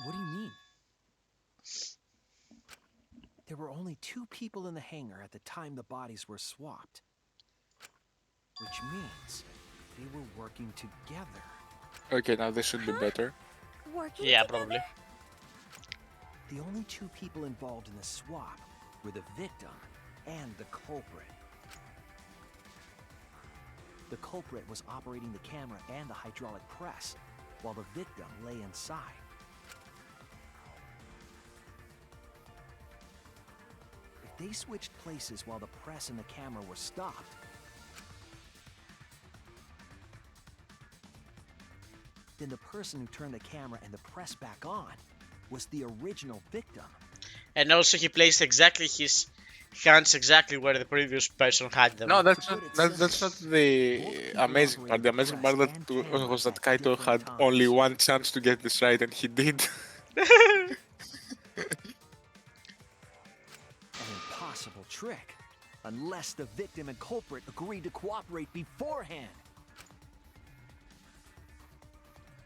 What do you mean? There were only 2 people in the hangar at the time the bodies were swapped. Which means they were working together. Okay, now this should be better. Working Yeah, together? probably. The only 2 people involved in the swap were the victim and the culprit. The culprit was operating the camera and the hydraulic press, while the victim lay inside. If they switched places while the press and the camera were stopped, then the person who turned the camera and the press back on was the original victim. And also he placed exactly his hands exactly where the previous person had them. No, that's not the amazing part. The amazing part was that Kaito had only one chance to get this right, and he did. An impossible trick, unless the victim and culprit agreed to cooperate beforehand.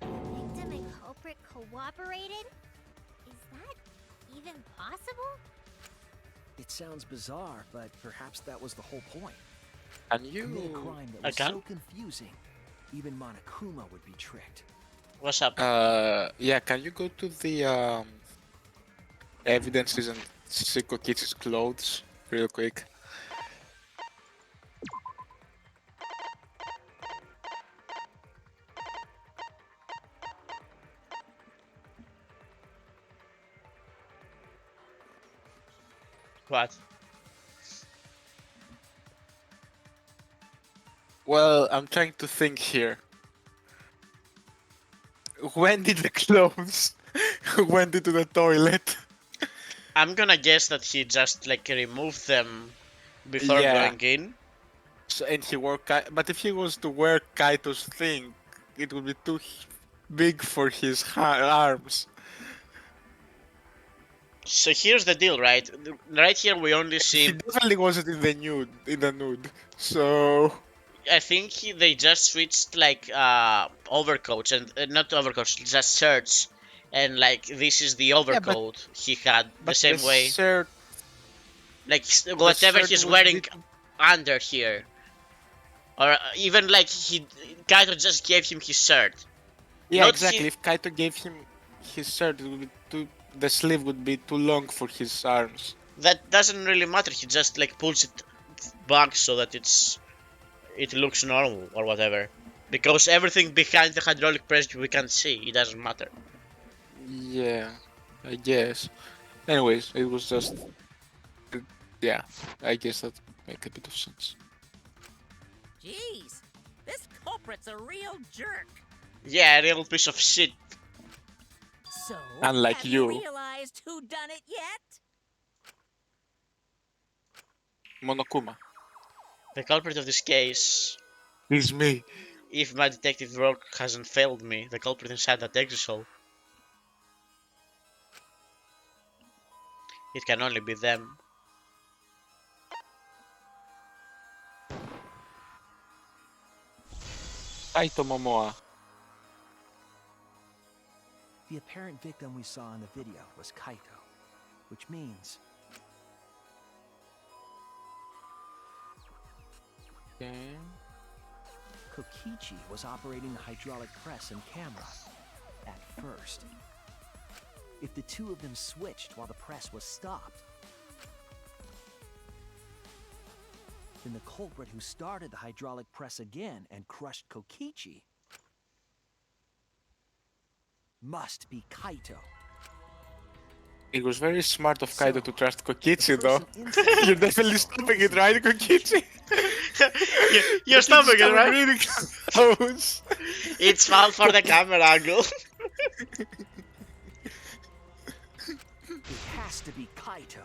Victim and culprit cooperated? Is that even possible? It sounds bizarre, but perhaps that was the whole point. Can Commit a you? crime that was Okay. so confusing, even Monokuma would be tricked. What's up? Yeah. Can you go to the evidences and see Kokichi's clothes real quick? What? Well, I'm trying to think here. When did the clothes went into the toilet? I'm gonna guess that he just like removed them before Yeah. going in. So, and he wore but if he was to wear Kaito's thing, it would be too big for his arms. So here's the deal, right? Right here we only He see. definitely wasn't in the nude. So I think they just switched like overcoats and not overcoats, just shirts. And like this is the overcoat he had the same way. shirt, Like whatever shirt he's would wearing be- under here. Or even like he Kaito just gave him his shirt. yeah, Not exactly. he- If Kaito gave him his shirt, it would be the sleeve would be too long for his arms. That doesn't really matter. He just like pulls it back so that it looks normal or whatever. Because everything behind the hydraulic press we can't see. It doesn't matter. Yeah, I guess. Anyways, it was just yeah. I guess that make a bit of sense. Jeez, this culprit's a real jerk. Yeah, a real piece of shit. So, Unlike have you. realized who done it yet? Monokuma. The culprit of this case, It's me. if my detective work hasn't failed me, the culprit inside that exit hole. It can only be them. Kaito Momoa. The apparent victim we saw in the video was Kaito, which means Okay. Kokichi was operating the hydraulic press and camera at first. If the 2 of them switched while the press was stopped, then the culprit who started the hydraulic press again and crushed Kokichi must be Kaito. It was very smart of Kaito So, to trust Kokichi, the though. person inside You're the definitely swap stopping it, right, Kokichi? You're stopping it, right? Really close. It's foul for the camera angle. It has to be Kaito.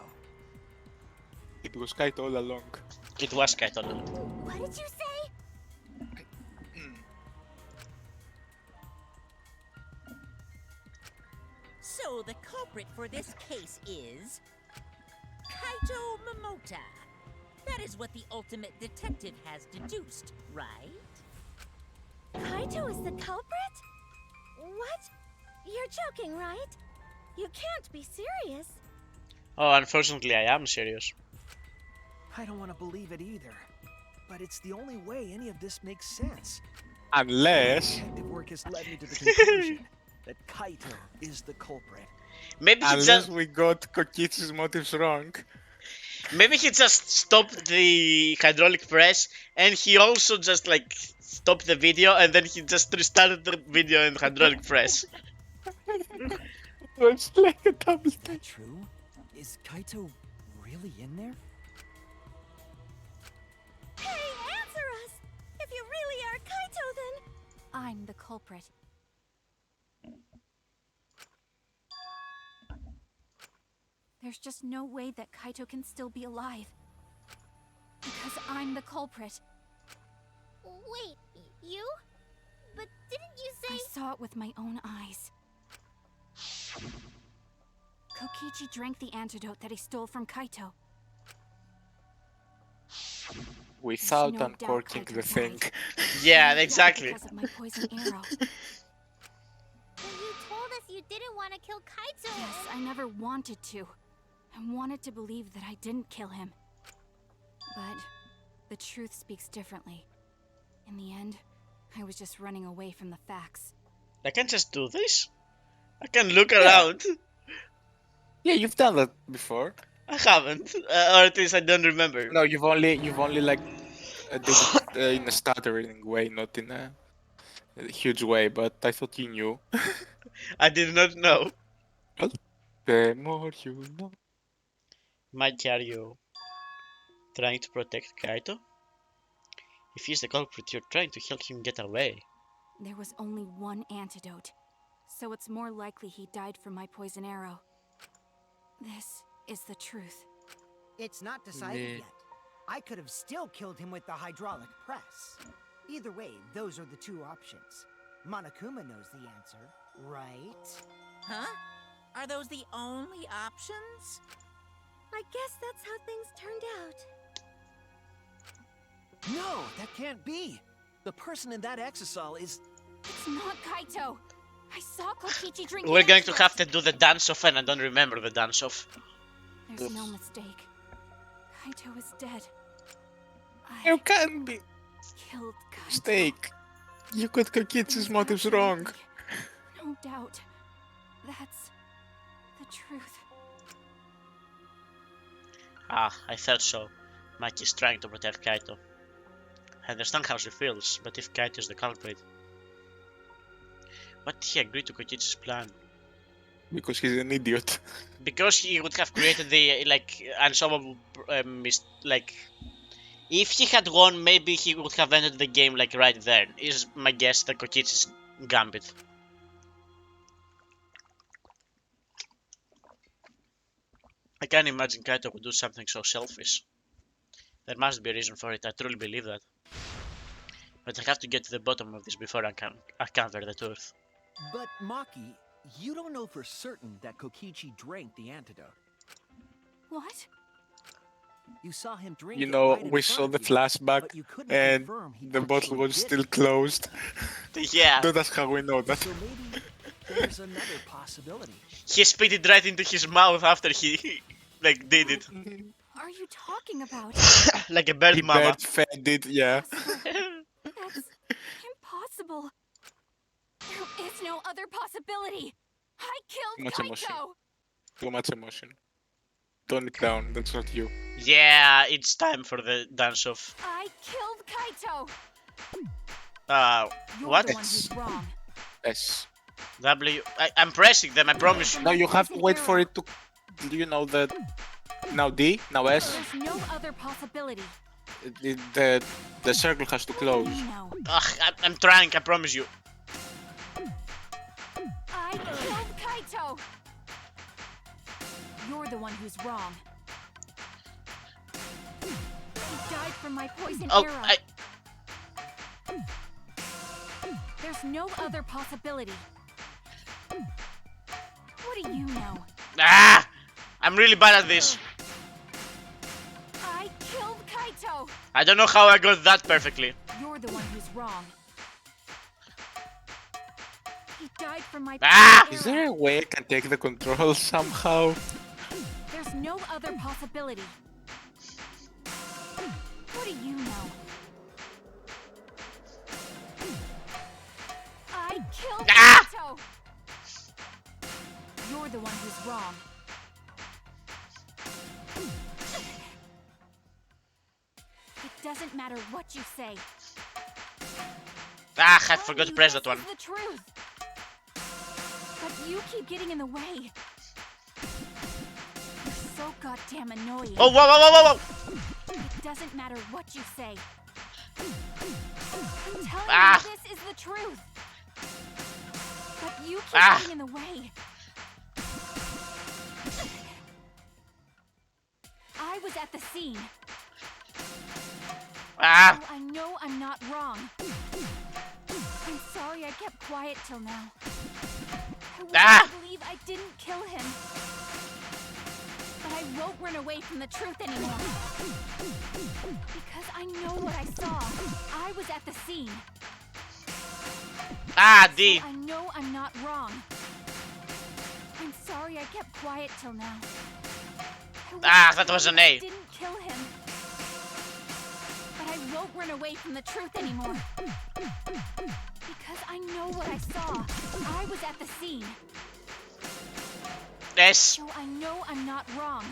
It was Kaito all along. It was Kaito. What did you say? So the culprit for this case is Kaito Momota. That is what the ultimate detective has deduced, right? Kaito is the culprit? What? You're joking, right? You can't be serious. Oh, unfortunately, I am serious. I don't want to believe it either. But it's the only way any of this makes sense. Unless, Detective work has led me to the conclusion that Kaito is the culprit. Maybe he unless just we got Kokichi's motives wrong. maybe he just stopped the hydraulic press, and he also just like stopped the video, and then he just restarted the video and hydraulic press. It's like a double Is that true? Is Kaito really in there? Hey, answer us! If you really are Kaito, then I'm the culprit. There's just no way that Kaito can still be alive. Because I'm the culprit. Wait, you? But didn't you say— I saw it with my own eyes. Kokichi drank the antidote that he stole from Kaito. Without no doubt uncorking Kaito the thing. died. Yeah, Maybe exactly. Because of my poison arrow. But you told us you didn't want to kill Kaito. Yes, I never wanted to. I wanted to believe that I didn't kill him. But the truth speaks differently. In the end, I was just running away from the facts. I can just do this. I can look around. Yeah, you've done that before. I haven't, or at least I don't remember. No, you've only like did it in a stuttering way, not in a huge way. But I thought you knew. I did not know. Well, the more you know. Mikey, are you trying to protect Kaito? If he's the culprit, you're trying to help him get away. There was only one antidote, so it's more likely he died from my poison arrow. This is the truth. It's not decided Yeah. yet. I could have still killed him with the hydraulic press. Either way, those are the two options. Monokuma knows the answer, right? Huh? Are those the only options? I guess that's how things turned out. No, that can't be. The person in that exisal is... It's not Kaito. I saw Kokichi drink. We're going to have to do the dance-off, and I don't remember the dance-off. There's no mistake. Kaito is dead. You I can't be killed Kaito. mistake. You got Kokichi's motives wrong. No doubt. That's the truth. Ah, I thought so. Maki is trying to protect Kaito. I understand how she feels, but if Kaito is the culprit, why did he agree to Kokichi's plan? Because he's an idiot. Because he would have created the unsolvable if he had won, maybe he would have ended the game right there. Is my guess that Kokichi's gambit. I can't imagine Kaito would do something so selfish. There must be a reason for it, I truly believe that. But I have to get to the bottom of this before I can counter the truth. But Maki, you don't know for certain that Kokichi drank the antidote. What? You saw him drink You it know, right in we front saw of the you, flashback but you couldn't and confirm he the bottle actually was did still it. closed. Yeah, That's how we know that. So maybe there's another possibility. he spit it right into his mouth after he did it. Are you talking about? Like a bird He mama. bird fed it, yeah. That's impossible. There is no other possibility. I killed Much emotion. Kaito. Too much emotion. Tone it down, that's not you. Yeah, it's time for the dance off. I killed Kaito. You're What? the one who's wrong. Yes. I'm pressing them, I promise you. No, you have to wait for it to... Do you know that... Now D, now S, There's no other possibility. the circle has to close. No. Ugh, I'm trying, I promise you. I killed Kaito. You're the one who's wrong. He died from my poison Oh, arrow. There's no other possibility. What do you know? I'm really bad at this. I killed Kaito. I don't know how I got that perfectly. You're the one who's wrong. He died from my Ah! Is there a way I can take the control somehow? There's no other possibility. What do you know? I killed Kaito! You're the one who's wrong. It doesn't matter what you say. Ah, I forgot to press that one. This is the truth. But you keep getting in the way. You're so goddamn annoying. Oh, whoa, whoa, whoa, whoa, whoa! It doesn't matter what you say. I'm telling Ah. you, this is the truth. But you keep Ah. getting in the way. I was at the scene. Ah! So I know I'm not wrong. I'm sorry I kept quiet till now. I want Ah. to believe I didn't kill him. But I won't run away from the truth anymore. Because I know what I saw. I was at the scene. Ah, D! I know I'm not wrong. I'm sorry I kept quiet till now. Ah, that was an A. I didn't kill him. But I won't run away from the truth anymore. Because I know what I saw. I was at the scene. S. So I know I'm not wrong.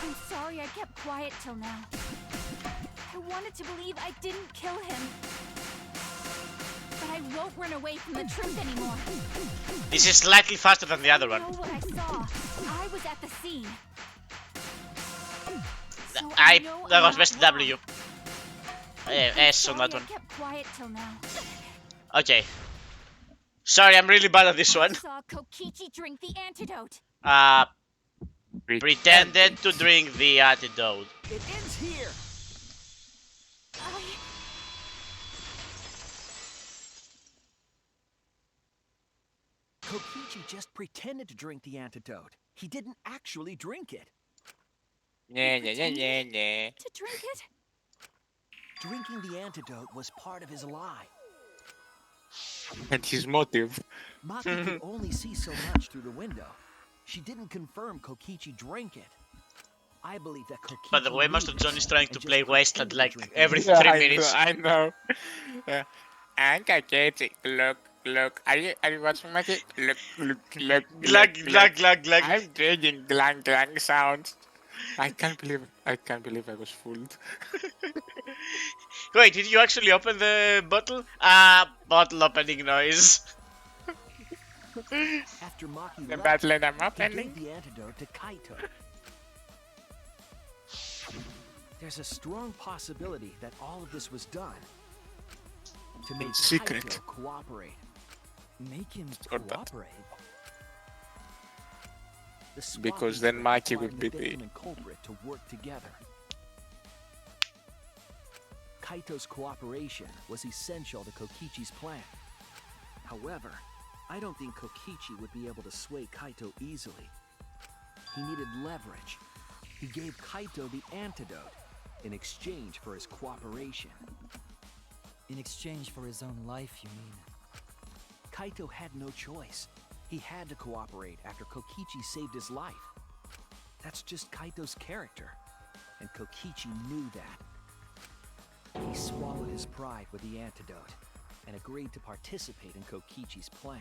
I'm sorry I kept quiet till now. I wanted to believe I didn't kill him. But I won't run away from the truth anymore. This is slightly faster than the other one. I know what I saw. I was at the scene. So That was I'm best not W. wrong. S on that Sorry one. I kept quiet till now. Okay. Sorry, I'm really bad at this I one. saw Kokichi drink the antidote. Pretended to drink the antidote. It ends here. Kokichi just pretended to drink the antidote. He didn't actually drink it. Yeah. To drink it? Drinking the antidote was part of his lie. And his motive. Maki could only see so much through the window. She didn't confirm Kokichi drank it. I believe that Kokichi. By the way, knew Master this John is trying to and play just Wasteland pretended like to drink every the 3 minutes. I know. Yeah. And Kaito, look. Are you watching my kid? Look. Glug, glug, glug, glug. I'm drinking glang sounds. I can't believe I was fooled. Wait, did you actually open the bottle? Bottle opening noise. After Maki The left, battle I'm he gave opening. the antidote to Kaito. There's a strong possibility that all of this was done to make secret. Kaito cooperate. Make him Or that. cooperate. The swap Because then incident Maki required would be the the- victim and culprit to work together. Kaito's cooperation was essential to Kokichi's plan. However, I don't think Kokichi would be able to sway Kaito easily. He needed leverage. He gave Kaito the antidote in exchange for his cooperation. In exchange for his own life, you mean? Kaito had no choice. He had to cooperate after Kokichi saved his life. That's just Kaito's character, and Kokichi knew that. He swallowed his pride with the antidote and agreed to participate in Kokichi's plan.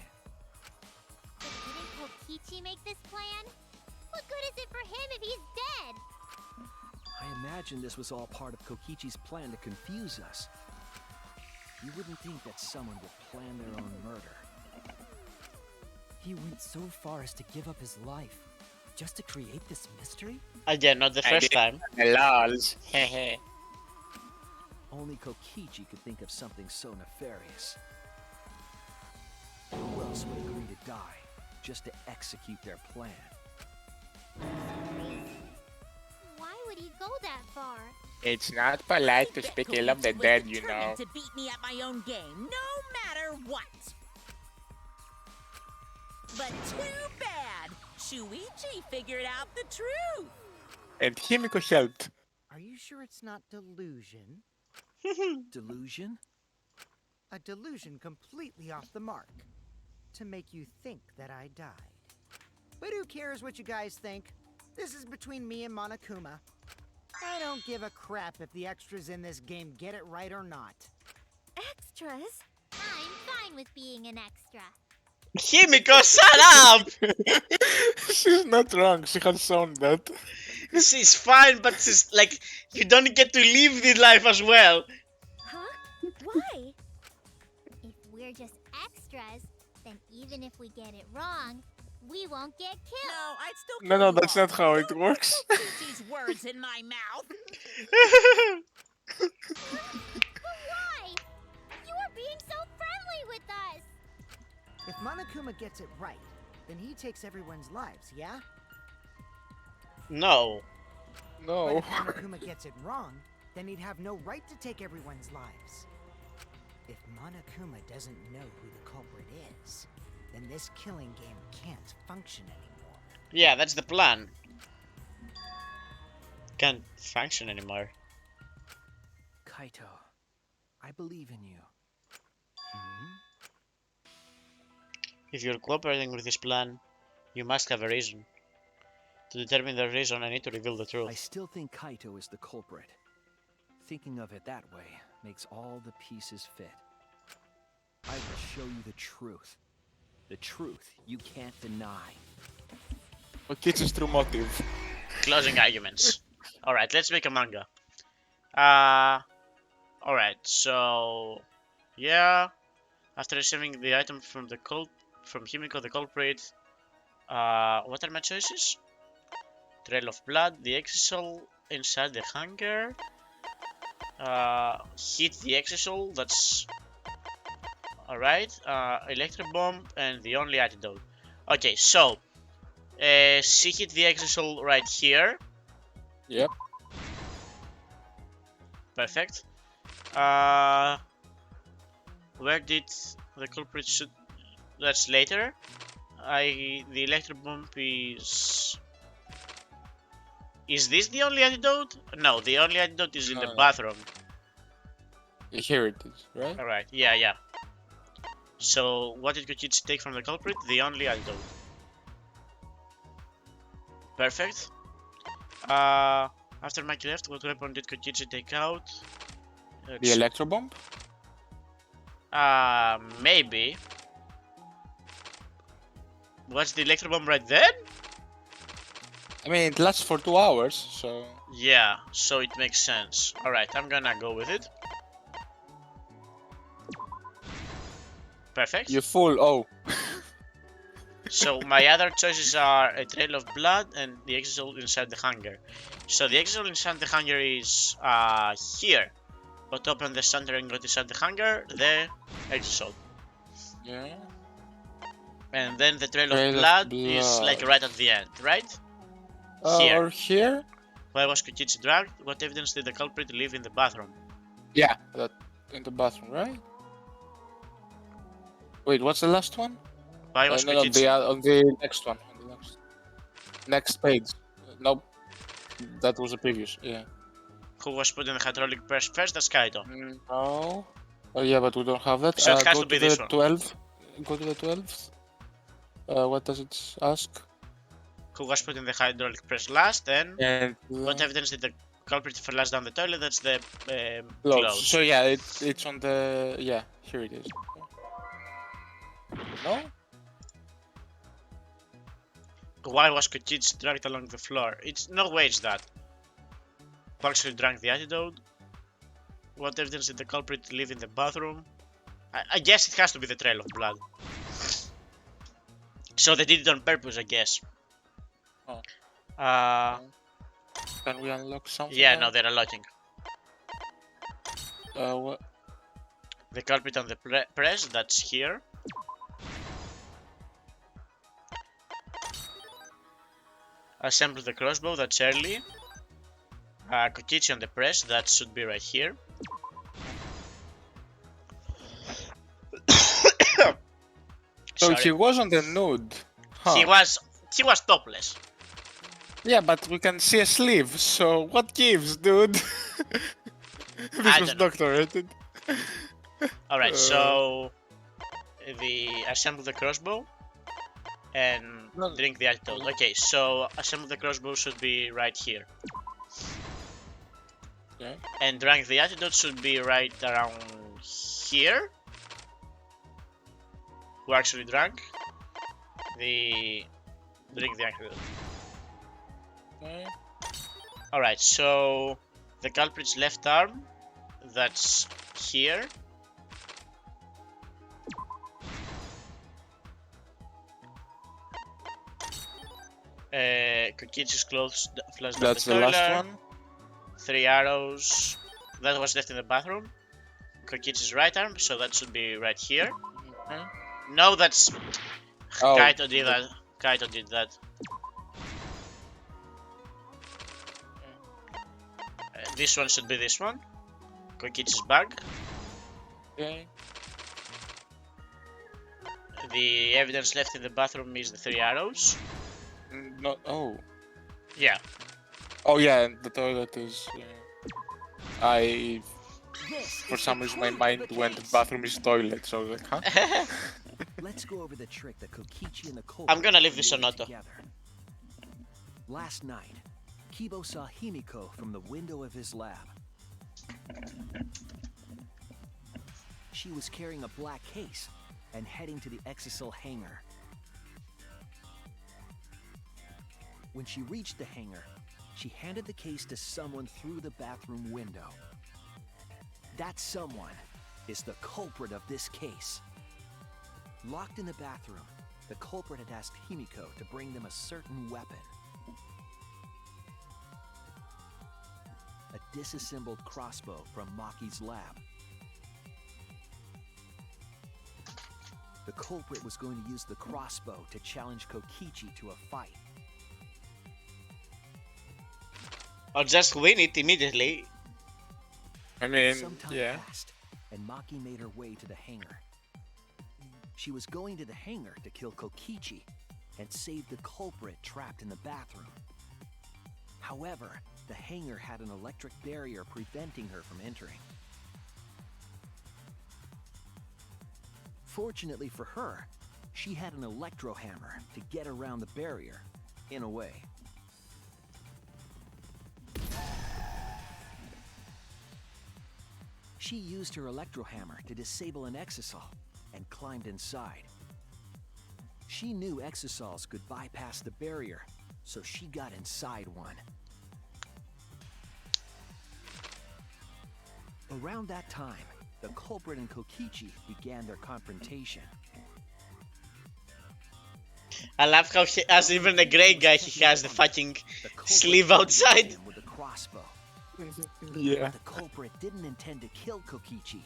But didn't Kokichi make this plan? What good is it for him if he's dead? I imagine this was all part of Kokichi's plan to confuse us. You wouldn't think that someone would plan their own murder. He went so far as to give up his life just to create this mystery? Again, not the first time. The lols. Hehe. Only Kokichi could think of something so nefarious. Who else would agree to die just to execute their plan? Why would he go that far? It's not polite to speak ill of the Kokichi was dead, you know. determined to beat me at my own game, no matter what. But too bad, Shuichi figured out the truth. And Himiko helped. Are you sure it's not delusion? Delusion? A delusion completely off the mark. to make you think that I died. But who cares what you guys think? This is between me and Monokuma. I don't give a crap if the extras in this game get it right or not. Extras? I'm fine with being an extra. Himiko, shut up! She's not wrong. She has shown that. She's fine, but she's like, you don't get to live this life as well. Huh? Why? If we're just extras, then even if we get it wrong, we won't get killed. No, I'd still No, kill you that's all. not how it works. Don't put these words in my mouth. But why? You were being so friendly with us. If Monokuma gets it right, then he takes everyone's lives, yeah? No. But No. if Monokuma gets it wrong, then he'd have no right to take everyone's lives. If Monokuma doesn't know who the culprit is, then this killing game can't function anymore. Yeah, that's the plan. Can't function anymore. Kaito, I believe in you. If you're cooperating with this plan, you must have a reason. To determine the reason, I need to reveal the I truth. still think Kaito is the culprit. Thinking of it that way makes all the pieces fit. I will show you the truth. The truth you can't deny. Kokichi's true motive. Closing arguments. Alright, let's make a manga. Alright, so... Yeah... After receiving the item from Himiko the culprit... what are my choices? Trail of Blood, the Exisal inside the hangar... hit the Exisal, that's... Alright, Electro Bomb and the only antidote. Okay, so... she hit the Exisal right here. Yep. Perfect. Where did the culprit shoot? That's later. The electro bomb is... Is this the only antidote? No, the only antidote is in the No. bathroom. Here it is, right? Alright, yeah. So, what did Kokichi take from the culprit? The only antidote. Perfect. After Mike left, what weapon did Kokichi take out? The electro bomb? Maybe. Was the electro bomb right then? I mean, it lasts for 2 hours, so... Yeah, so it makes sense. Alright, I'm gonna go with it. Perfect. You fool, oh. So my other choices are a trail of blood and the exile inside the hangar. So the exile inside the hangar is here. But open the center and go inside the hangar, the exile. Yeah. And then the trail Trail of of blood is like blood. right at the end, right? Here. Or here? Why was Kokichi dragged? What evidence did the culprit leave in the bathroom? Yeah, that in the bathroom, right? Wait, what's the last one? Why was No, Kokichi... on the next one. On the next page. Nope. That was the previous, yeah. Who was put in the hydraulic press first? That's Kaito. No. Oh yeah, but we don't have that. So it has go to be the this one. 12. Go to the 12th. What does it ask? Who was put in the hydraulic press last, and And what evidence did the culprit flash down the toilet? That's the clothes. clothes. So yeah, it's on the here it is. No? Why was Kokichi dragged along the floor? It's no way it's that. Who actually drank the antidote? What evidence did the culprit leave in the bathroom? I guess it has to be the trail of blood. So they did it on purpose, I guess. Oh. Can we unlock something? Yeah, no, they're unlocking. What? The culprit on the press, that's here. Assemble the crossbow, that's early. Kokichi on the press, that should be right here. So Sorry. he was on the nude. Huh. He was topless. Yeah, but we can see a sleeve, so what gives, dude? This I was don't know. doctorated. Alright, so assemble the crossbow and No. drink the antidote. Okay, so assemble the crossbow should be right here. Okay. And drink the antidote should be right around here. Who actually drank the drink the antidote. Okay. Alright, so the culprit's left arm, that's here. Kokichi's clothes flushed down That's the the last toilet. one. 3 arrows. That was left in the bathroom. Kokichi's right arm, so that should be right here. Okay. No, that's... Oh, Kaito did that. Kaito did that. This one should be this one. Kokichi's bag. Okay. The evidence left in the bathroom is the 3 arrows. No. Oh. Yeah. Oh yeah, and the toilet is. For some reason, my mind went to bathroom is toilet, so I was like, huh? Let's go over the trick that Kokichi and the culprit I'm gonna leave this on created auto. together. Last night, Kibo saw Himiko from the window of his lab. She was carrying a black case and heading to the Exisal hangar. When she reached the hangar, she handed the case to someone through the bathroom window. That someone is the culprit of this case. Locked in the bathroom, the culprit had asked Himiko to bring them a certain weapon. A disassembled crossbow from Maki's lab. The culprit was going to use the crossbow to challenge Kokichi to a fight. Or just win it immediately. I mean, Some time yeah. passed, and Maki made her way to the hangar. She was going to the hangar to kill Kokichi and save the culprit trapped in the bathroom. However, the hangar had an electric barrier preventing her from entering. Fortunately for her, she had an electro hammer to get around the barrier, in a way. She used her electro hammer to disable an exisal and climbed inside. She knew exisals could bypass the barrier, so she got inside one. Around that time, the culprit and Kokichi began their confrontation. I love how he, as even a grey guy, he has the fucking The culprit sleeve targeted outside. him with a crossbow. Yeah. But the culprit didn't intend to kill Kokichi.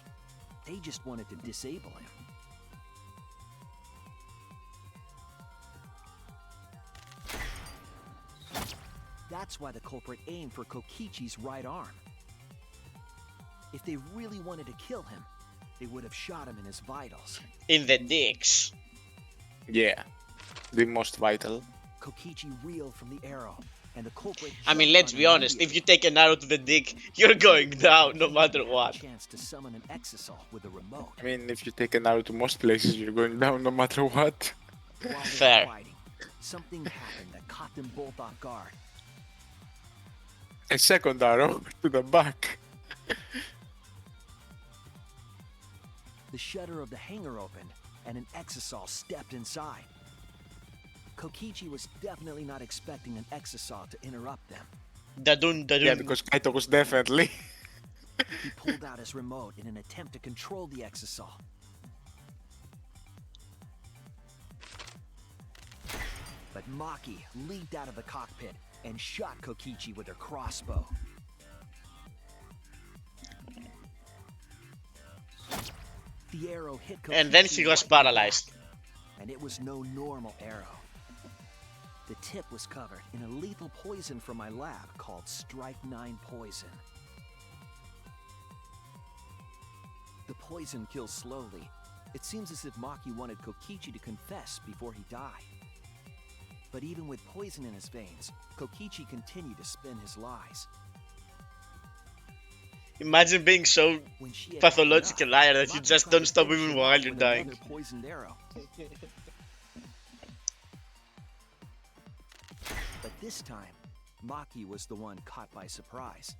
They just wanted to disable him. That's why the culprit aimed for Kokichi's right arm. If they really wanted to kill him, they would have shot him in his vitals. In the dicks. Yeah. The most vital. Kokichi reeled from the arrow, and the culprit I mean, jumped let's on be him honest, if you immediately. take an arrow to the dick, you're going down no matter He had a what. chance to summon an exisal with a remote. I mean, if you take an arrow to most places, you're going down no matter what. While they were Fair. fighting, something happened that caught them both off guard. A second arrow to the back. The shutter of the hangar opened, and an exisal stepped inside. Kokichi was definitely not expecting an exisal to interrupt them. Dadun, dadun. Yeah, because Kaito was definitely. He pulled out his remote in an attempt to control the exisal. But Maki leaped out of the cockpit and shot Kokichi with her crossbow. The arrow hit Kokichi And then he was right in the paralyzed. back, and it was no normal arrow. The tip was covered in a lethal poison from my lab called Strike 9 poison. The poison kills slowly. It seems as if Maki wanted Kokichi to confess before he died. But even with poison in his veins, Kokichi continued to spin his lies. Imagine being so When she had pathological had enough, liar that you Maki just tried don't to stop finish even him while off you're with dying. another poisoned arrow. But this time, Maki was the one caught by surprise.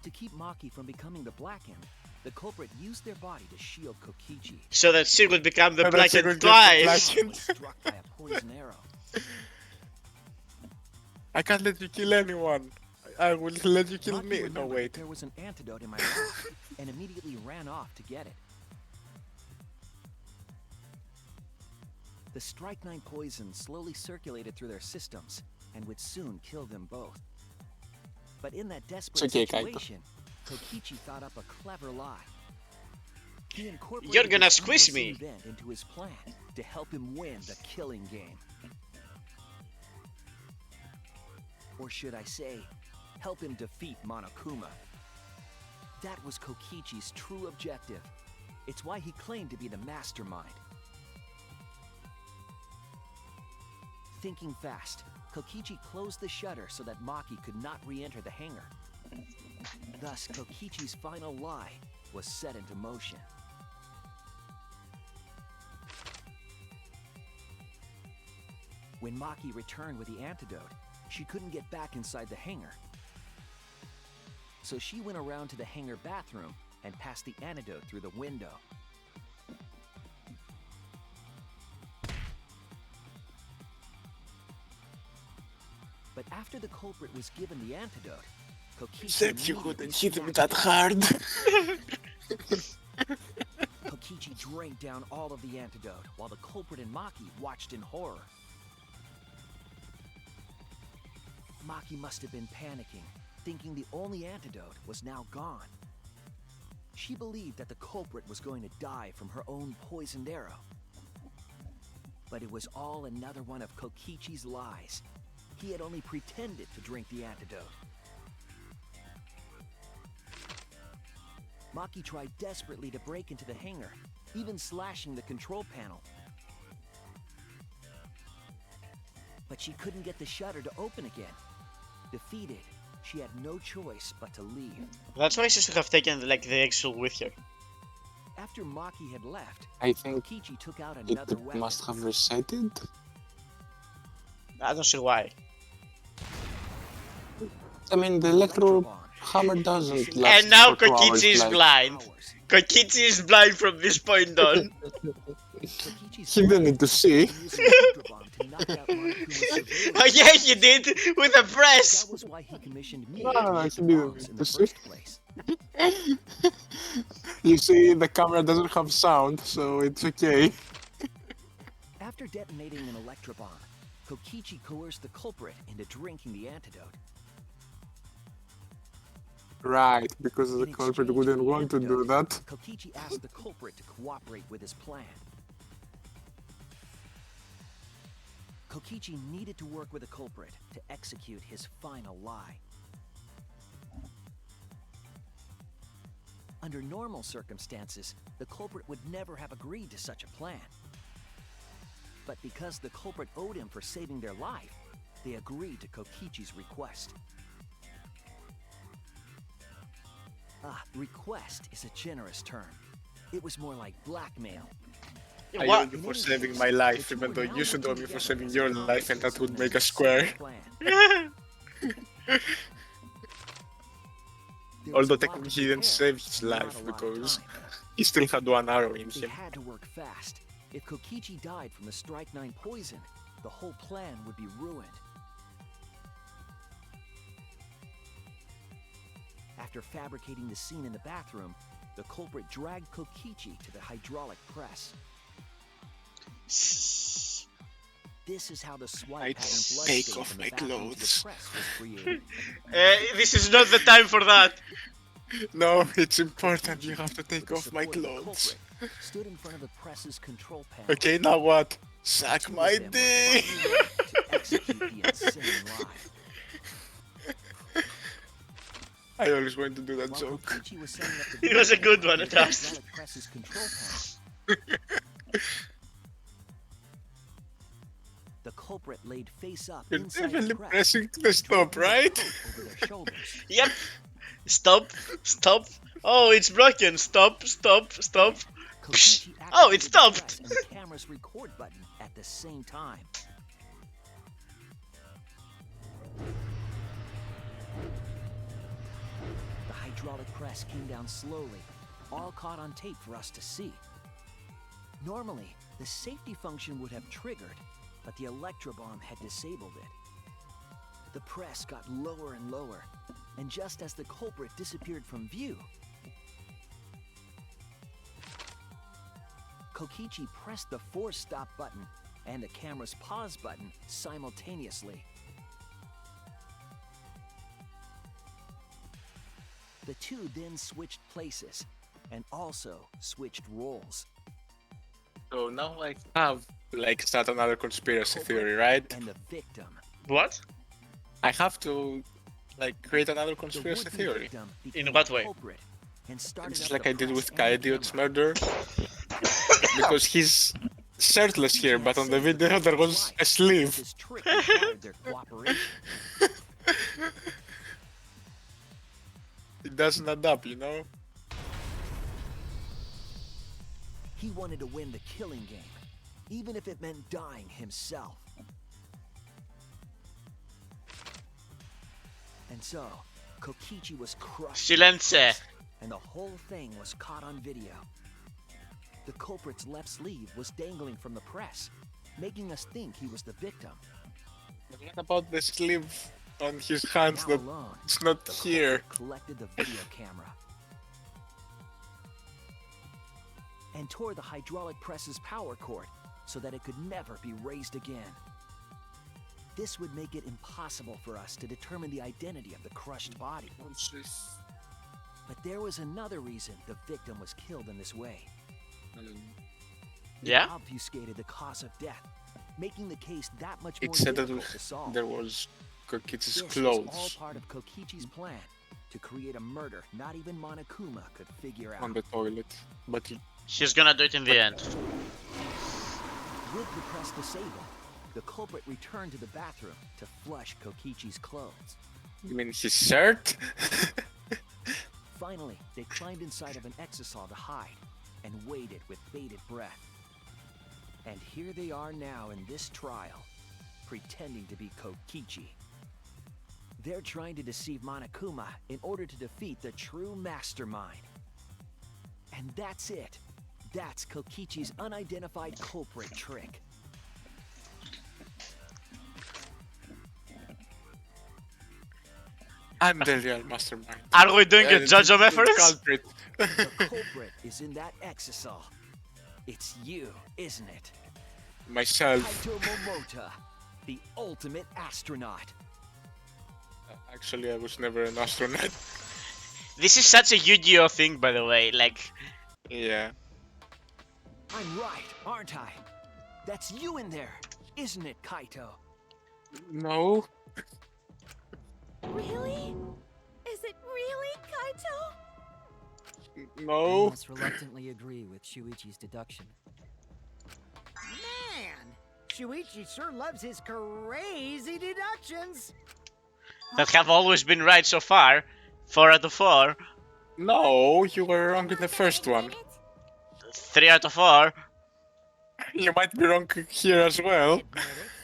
To keep Maki from becoming the Black Imp, the culprit used their body to shield Kokichi. So that she would become the So that Black she Imp would get the twice. Black- Was struck by a poison arrow. I can't let you kill anyone. I will let you kill Maki me. No, remembered wait. there was an antidote in my lab and immediately ran off to get it. The strychnine poison slowly circulated through their systems and would soon kill them both. But in that desperate okay, Kaito. situation, Kokichi thought up a clever lie. He incorporated You're gonna this squish unforeseen me. event into his plan to help him win the killing game. Or should I say, help him defeat Monokuma. That was Kokichi's true objective. It's why he claimed to be the mastermind. Thinking fast, Kokichi closed the shutter so that Maki could not re-enter the hangar. Thus, Kokichi's final lie was set into motion. When Maki returned with the antidote, she couldn't get back inside the hangar. So she went around to the hangar bathroom and passed the antidote through the window. But after the culprit was given the antidote, Kokichi Said you immediately couldn't hit him snapped that it. hard. Kokichi drank down all of the antidote while the culprit and Maki watched in horror. Maki must have been panicking, thinking the only antidote was now gone. She believed that the culprit was going to die from her own poisoned arrow. But it was all another one of Kokichi's lies. He had only pretended to drink the antidote. Maki tried desperately to break into the hangar, even slashing the control panel. But she couldn't get the shutter to open again. Defeated, she had no choice but to leave. That's why she should have taken like the eggshell with her. After Maki had left, I think Kokichi took out another it weapon. must have resetted. I don't see why. I mean, the electro Electrobond. hammer doesn't last And now for 2 hours, Kokichi is like- blind. Hours. Kokichi is blind from this point on. Kokichi's He didn't need to see. used an electrobond to knock out Monokuma's surveillance. Oh yeah, he did with a press. That was why he commissioned me No, to no, make he the didn't bombs in need the to see. first place. You see, the camera doesn't have sound, so it's okay. After detonating an electrobomb, Kokichi coerced the culprit into drinking the antidote. Right, because the In culprit exchange for wouldn't the want to do antidote, that. Kokichi asked the culprit to cooperate with his plan. Kokichi needed to work with the culprit to execute his final lie. Under normal circumstances, the culprit would never have agreed to such a plan. But because the culprit owed him for saving their life, they agreed to Kokichi's request. Request is a generous term. It was more like blackmail. I What? owe you for saving my life, even though you should owe me for saving your life, and that would make us square. Although technically he didn't save his life because he still had 1 arrow in They him. had to work fast. If Kokichi died from the strychnine poison, the whole plan would be ruined. After fabricating the scene in the bathroom, the culprit dragged Kokichi to the hydraulic press. This is how the swipe I'd pattern blood take stain off from the my bathroom to the clothes. press was created. This is not the time for that. No, it's important, you have to take With the off my support of the clothes. culprit, stood in front of the press's control panel. Okay, now what? The Suck two my of them were dick! finally ready to execute the insane lie. I always wanted to do that While joke. Kokichi was setting up the It was a good one, with at the last. hydraulic press's control panel, the culprit laid face up You're inside definitely the press, pressing the stop, draping their right? coat over their shoulders. Yep. Stop. Stop. Oh, it's broken. Stop. Stop. Stop. Kokichi Oh, it activated the stopped. press and the camera's record button at the same time. The hydraulic press came down slowly, all caught on tape for us to see. Normally, the safety function would have triggered, but the electrobomb had disabled it. The press got lower and lower, and just as the culprit disappeared from view, Kokichi pressed the force stop button and the camera's pause button simultaneously. The two then switched places and also switched roles. So now I have like start another conspiracy theory, right? And the victim. What? I have to like create another The conspiracy would-be theory. victim In became what the way? culprit and started Just up like the I did press with and the Kaito's camera. murder. Because he's shirtless here, but on the video there was a sleeve. This trick required their cooperation. It doesn't add up, you know? He wanted to win the killing game, even if it meant dying himself. And so, Kokichi was crushed, Silence. and the whole thing was caught on video. The culprit's left sleeve was dangling from the press, making us think he was the victim. But what about the sleeve on his hands Now that alone, it's not the here? culprit collected the video camera and tore the hydraulic press's power cord so that it could never be raised again. This would make it impossible for us to determine the identity of the crushed body. But there was another reason the victim was killed in this way. It Yeah? obfuscated the cause of death, making the case that much It more said that difficult to solve. there was Kokichi's This was all clothes part of Kokichi's plan to create a murder not even Monokuma could figure out. on the toilet. But She's gonna do it in the end. With the press disabled, the culprit returned to the bathroom to flush Kokichi's clothes. you mean his shirt? Finally, they climbed inside of an exisal to hide and waited with bated breath. And here they are now in this trial, pretending to be Kokichi. They're trying to deceive Monokuma in order to defeat the true mastermind. And that's it. That's Kokichi's unidentified culprit trick. I'm the real mastermind. Are we doing a And judge of the efforts? culprit. The culprit is in that exisal. It's you, isn't it? Myself. Kaito Momota, the ultimate astronaut. Actually, I was never an astronaut. This is such a Yu-Gi-Oh thing, by the way. Like, Yeah. I'm right, aren't I? That's you in there, isn't it, Kaito? No. Really? Is it really, Kaito? I No. must reluctantly agree with Shuichi's deduction. Man, Shuichi sure loves his crazy deductions. that have always been right so far. 4 out of 4. No, you were wrong in the first one. 3 out of 4. You might be wrong here as well.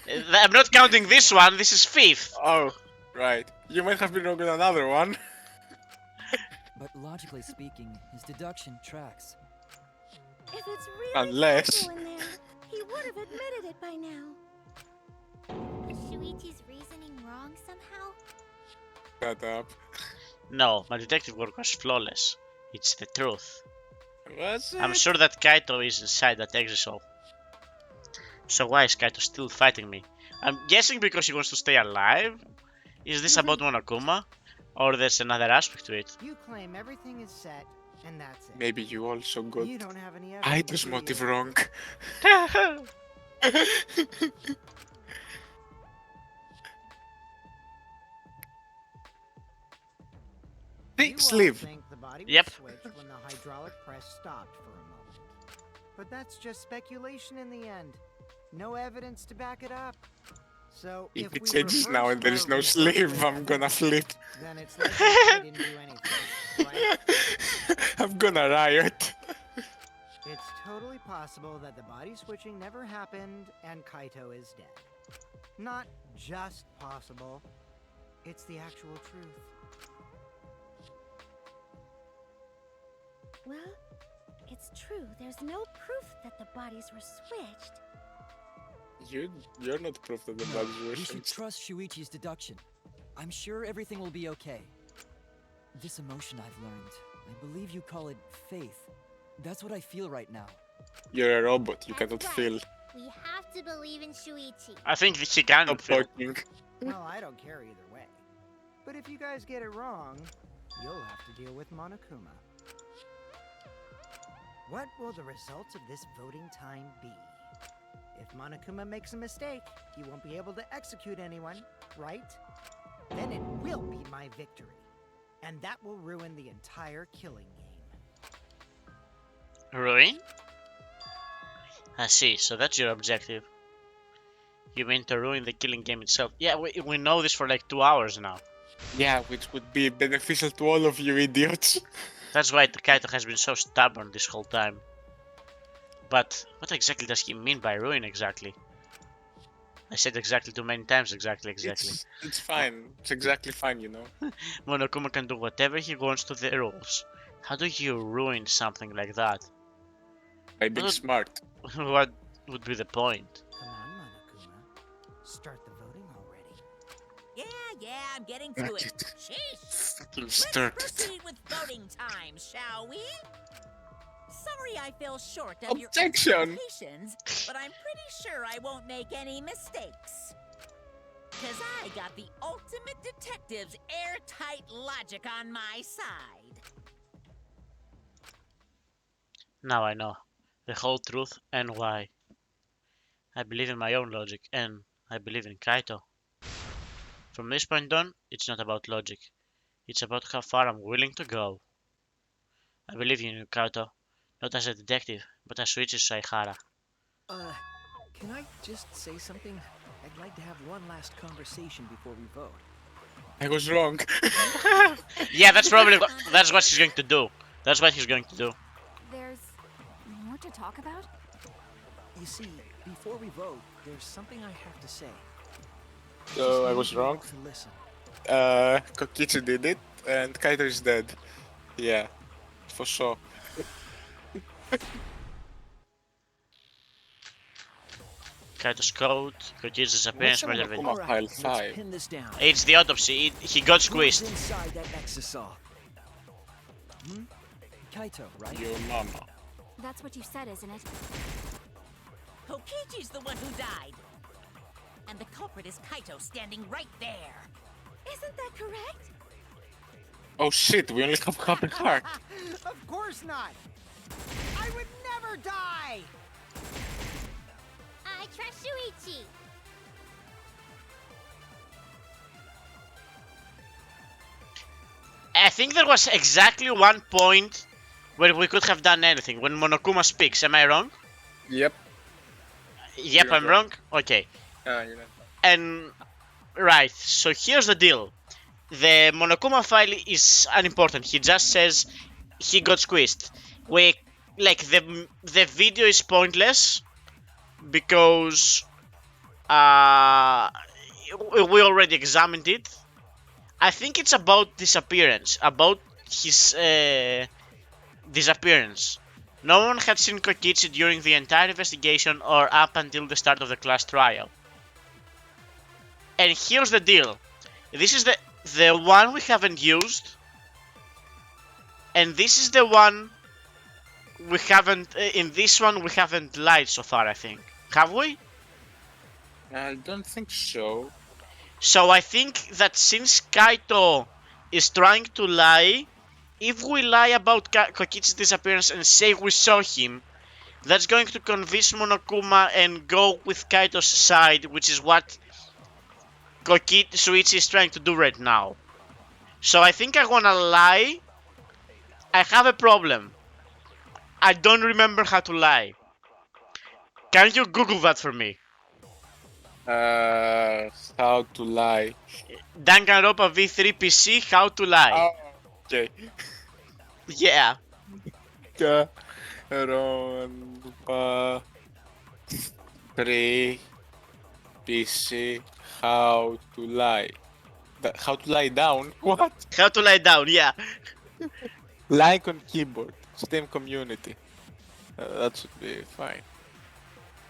I'm not counting this one. This is 5th. Oh, right. You might have been wrong in another one. But logically speaking, his deduction tracks. If it's really Unless- Kaito in there, he would have admitted it by now. Was Shuichi's reasoning wrong somehow? Shut up. No, my detective work was flawless. It's the truth. Was it? I'm sure that Kaito is inside that exisal. So why is Kaito still fighting me? I'm guessing because he wants to stay alive? Is this about Monokuma? Or there's another aspect to it? You claim everything is set, and that's it. Maybe you also got You don't have any evidence. Kaito's do motive you? wrong. You Big all sleeve. think the body was Yep. switched when the hydraulic press stopped for a moment. But that's just speculation in the end. No evidence to back it up. So If it we changes now and there reverse is no our slave, reverse I'm gonna flip. then it's like I didn't do anything, right? I'm gonna riot. It's totally possible that the body switching never happened and Kaito is dead. Not just possible, it's the actual truth. Well, it's true. There's no proof that the bodies were switched. You're not proof that the No, bodies were we should changed. trust Shuichi's deduction. I'm sure everything will be okay. This emotion I've learned, I believe you call it faith. That's what I feel right now. You're a robot, you That's cannot right. feel. We have to believe in Shuichi. I think he can Stop feel. talking. Well, I don't care either way. But if you guys get it wrong, you'll have to deal with Monokuma. What will the results of this voting time be? If Monokuma makes a mistake, he won't be able to execute anyone, right? Then it will be my victory. And that will ruin the entire killing game. Ruin? I see, so that's your objective. You mean to ruin the killing game itself? Yeah, we know this for like 2 hours now. Yeah, which would be beneficial to all of you idiots. That's why Kaito has been so stubborn this whole time. But what exactly does he mean by ruin exactly? I said exactly too many times, exactly. It's fine. It's exactly fine, you know. Monokuma can do whatever he wants to the rules. How do you ruin something like that? By being Well, smart. What would be the point? Come on, Monokuma. Start the voting already. Yeah, I'm getting to it. It Sheesh. fucking Let's started. proceed with voting time, shall we? Sorry I fell short of your Objection! expectations, but I'm pretty sure I won't make any mistakes. Cause I got the ultimate detective's airtight logic on my side. Now I know the whole truth and why. I believe in my own logic and I believe in Kaito. From this point on, it's not about logic. It's about how far I'm willing to go. I believe in you, Kaito. Not as a detective, but as Shuichi Saihara. Can I just say something? I'd like to have one last conversation before we vote. I was wrong. Yeah, that's what he's going to do. That's what he's going to do. There's more to talk about? You see, before we vote, there's something I have to say. So I was wrong. To listen. Kokichi did it, and Kaito is dead. Yeah, for sure. Kaito's code, Kokichi's disappearance, What's murder Monokuma? video. Pile Let's 5. pin this down. It's the autopsy. He got Who's squeezed. inside that exisal? Kaito, right? Your mama. That's what you said, isn't it? Kokichi's the one who died. And the culprit is Kaito standing right there. Isn't that correct? Oh shit, we only have half a heart. Of course not! I would never die! I trust Shuichi. I think there was exactly one point where we could have done anything. When Monokuma speaks, am I wrong? Yep. Yep, You're I'm wrong. Okay. You're not. And right, so here's the deal. The Monokuma file is unimportant. He just says he got squeezed. We like the video is pointless because we already examined it. I think it's about disappearance, about his disappearance. No one had seen Kokichi during the entire investigation or up until the start of the class trial. And here's the deal. This is the one we haven't used. And this is the one we haven't... in this one we haven't lied so far, I think. Have we? I don't think so. So I think that since Kaito is trying to lie, if we lie about Kokichi's disappearance and say we saw him, that's going to convince Monokuma and go with Kaito's side, which is what Shuichi is trying to do right now. So I think I wanna lie. I have a problem. I don't remember how to lie. Can you Google that for me? How to lie. Danganronpa V3 PC, how to lie. Oh, okay. Yeah. Danganronpa 3 PC. How to lie. How to lie down? What? How to lie down, yeah. Like on keyboard. Steam community. That should be fine.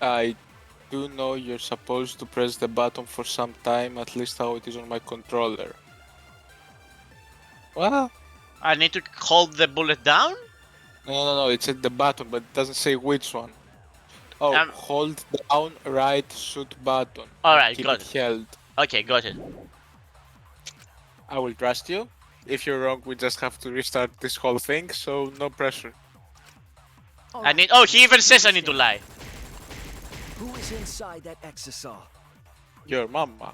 I do know you're supposed to press the button for some time, at least how it is on my controller. Well, I need to hold the bullet down? no, it's at the button, but it doesn't say which one. Oh, hold down right shoot button. Alright, Keep got it it. held. Okay, got it. I will trust you. If you're wrong, we just have to restart this whole thing, so no pressure. I need. Oh, he even says I need to lie. Who is inside that exisal? Your mama.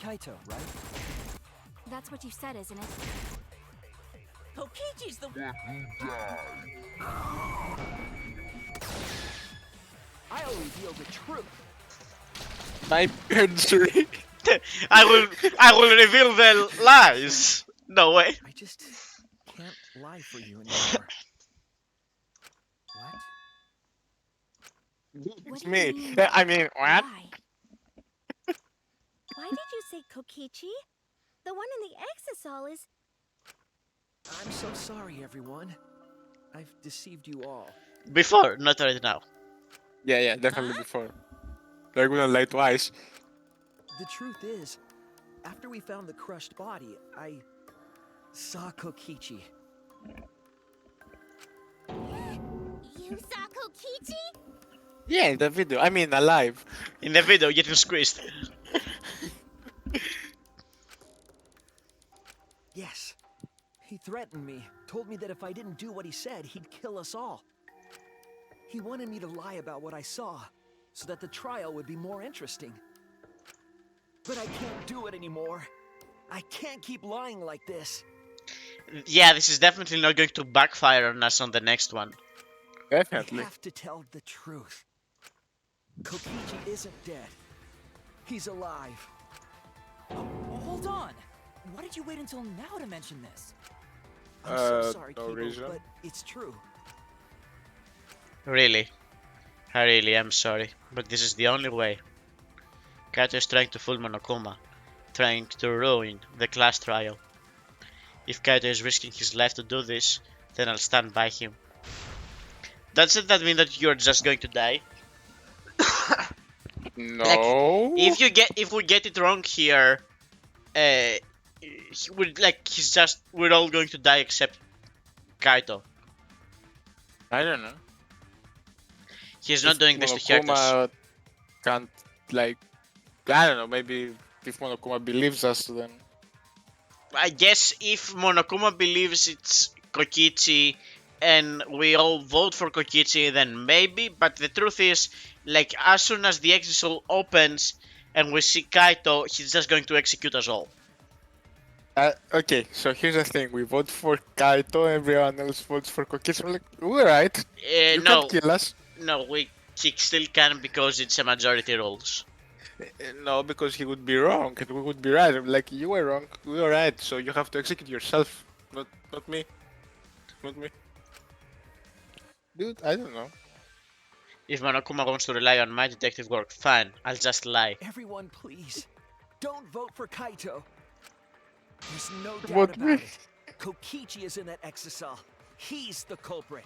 Kaito, right? That's what you said, isn't it? Kokichi's the I'll reveal the truth. My perjury. I will reveal the lies. No way. I just can't lie for you anymore. What? It's do you me. mean, Yeah, I mean, what? Why? Why did you say Kokichi? The one in the exisal is... I'm so sorry, everyone. I've deceived you all. Before, not right now. Yeah, definitely before. They're gonna lie twice. The truth is, after we found the crushed body, I saw Kokichi. You saw Kokichi? Yeah, in the video. I mean, alive. In the video, getting squeezed. Yes. He threatened me, told me that if I didn't do what he said, he'd kill us all. He wanted me to lie about what I saw, so that the trial would be more interesting. But I can't do it anymore. I can't keep lying like this. Yeah, this is definitely not going to backfire on us on the next one. Definitely. I have to tell the truth. Kokichi isn't dead. He's alive. Oh, hold on! Why did you wait until now to mention this? I'm so sorry, no Kibo, reason. but it's true. Really. I really am sorry, but this is the only way. Kaito is trying to fool Monokuma, trying to ruin the class trial. If Kaito is risking his life to do this, then I'll stand by him. Doesn't that mean that you're just going to die? No. If we get it wrong here, we're all going to die except Kaito. I don't know. He's not doing this to hurt us. Monokuma can't, like, I don't know, maybe if Monokuma believes us, then... I guess if Monokuma believes it's Kokichi and we all vote for Kokichi, then maybe, but the truth is, like, as soon as the exit opens and we see Kaito, he's just going to execute us all. Okay, so here's the thing. We vote for Kaito, everyone else votes for Kokichi. We're like, we're right. You No, can't kill us. no, he still can because it's a majority rules. No, because he would be wrong and we would be right. I'm like, you were wrong, we were right, so you have to execute yourself. Not me. Not me. Dude, I don't know. If Monokuma wants to rely on my detective work, fine, I'll just lie. Everyone, please, don't vote for Kaito. There's no What doubt me? about it. Kokichi is in that exisal. He's the culprit.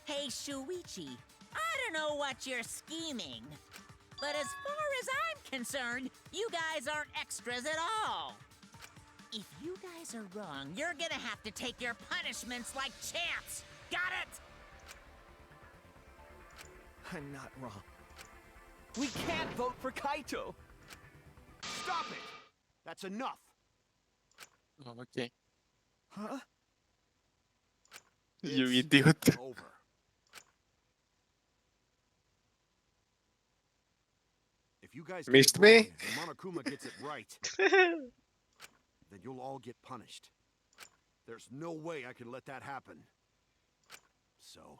Hey, Shuichi, I don't know what you're scheming, but as far as I'm concerned, you guys aren't extras at all. If you guys are wrong, you're gonna have to take your punishments like champs. Got it? I'm not wrong. We can't vote for Kaito. Stop it! That's enough. Oh, okay. Huh? You It's idiot. over. If you guys Missed get it me? wrong and Monokuma gets it right, then you'll all get punished. There's no way I can let that happen. So,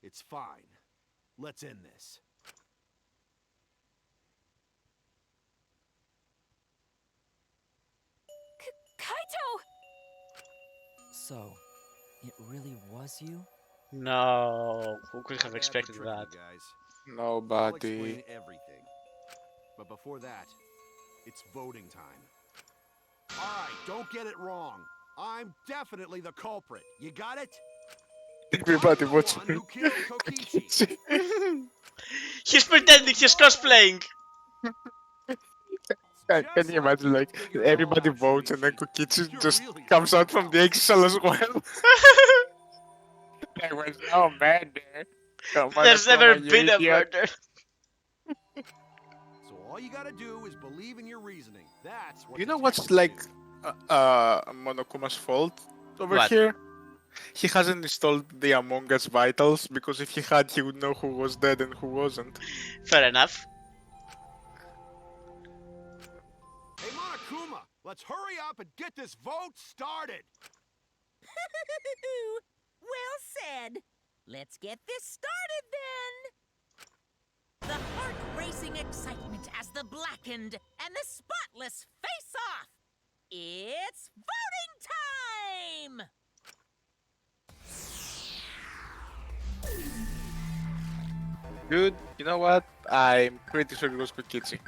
it's fine. Let's end this. So, it really was you? No, who could My have bad for expected tricking that? you guys. I'll Nobody. explain everything. But before that, it's voting time. Alright, don't get it wrong. I'm definitely the culprit. You got it? Everybody I'm the votes one for who killed Kokichi. He's pretending he's cosplaying. Can you imagine, like, everybody votes and then Kokichi just comes out from the eggshell as well? There was no murder. Come on, There's never Akuma, you been a idiot. murder. So all you gotta do is believe in your reasoning. That's what You know what's detectives like do. Monokuma's fault over What? here? He hasn't installed the Among Us vitals, because if he had, he would know who was dead and who wasn't. Fair enough. Hey, Monokuma, let's hurry up and get this vote started. Well said. Let's get this started then. The heart-racing excitement as the blackened and the spotless face off. It's voting time! Dude, you know what? I'm pretty sure it was Kokichi.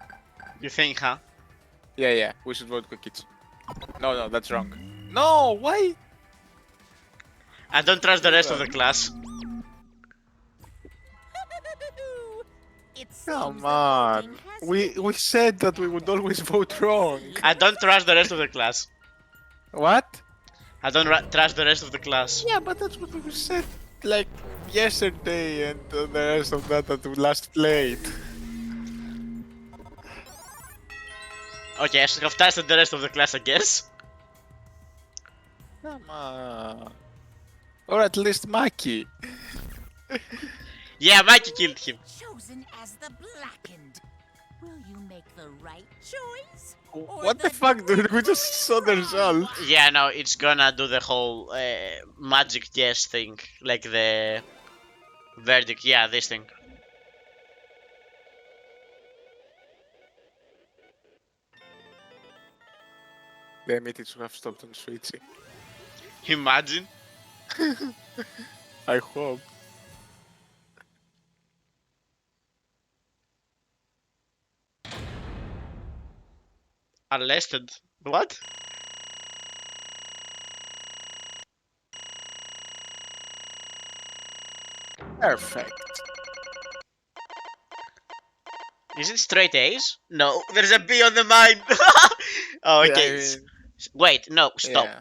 You think, huh? Yeah, we should vote Kokichi. No, that's wrong. No, why? I don't trust the rest of the class. It seems Come the on. voting has We said that we would always vote wrong. I don't trust the rest of the class. What? I don't trust the rest of the class. Yeah, but that's what we said, like, yesterday and the rest of that we last played. Okay, I should have trusted the rest of the class, I guess. Come on. Or at least Maki. Yeah, Mikey killed him. chosen as the blackened. Will you make the right choice? Or What the fuck, dude? We just saw the result. Yeah, no, it's gonna do the whole magic yes thing. Like the verdict. Yeah, this thing. Damn it, it should have stopped on switching. Imagine. I hope. Arrested. What? Perfect. Is it straight A's? No, there's a B on the mine. Oh, okay. Yeah, I mean, Wait, no, stop. yeah.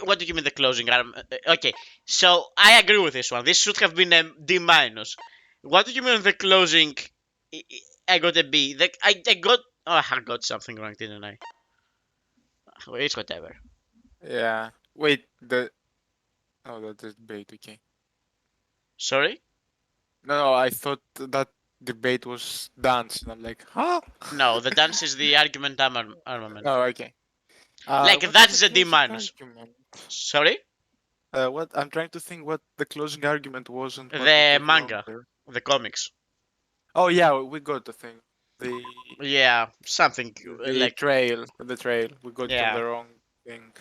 What do you mean the closing arm? Okay, so I agree with this one. This should have been a D minus. What do you mean the closing? I got a B. I got. Oh, I got something wrong, didn't I? Well, it's whatever. Yeah. Wait, oh, that is debate, okay. Sorry? No, I thought that debate was dance, and I'm like, huh? No, the dance is the argument armament. Oh, okay. Like, what that was is the a D closing minus. argument? Sorry? What I'm trying to think what the closing argument was and what we The did wrong manga. there. The comics. Oh yeah, we got the thing. Yeah, something The like. trail. We got it on Yeah. the wrong thing.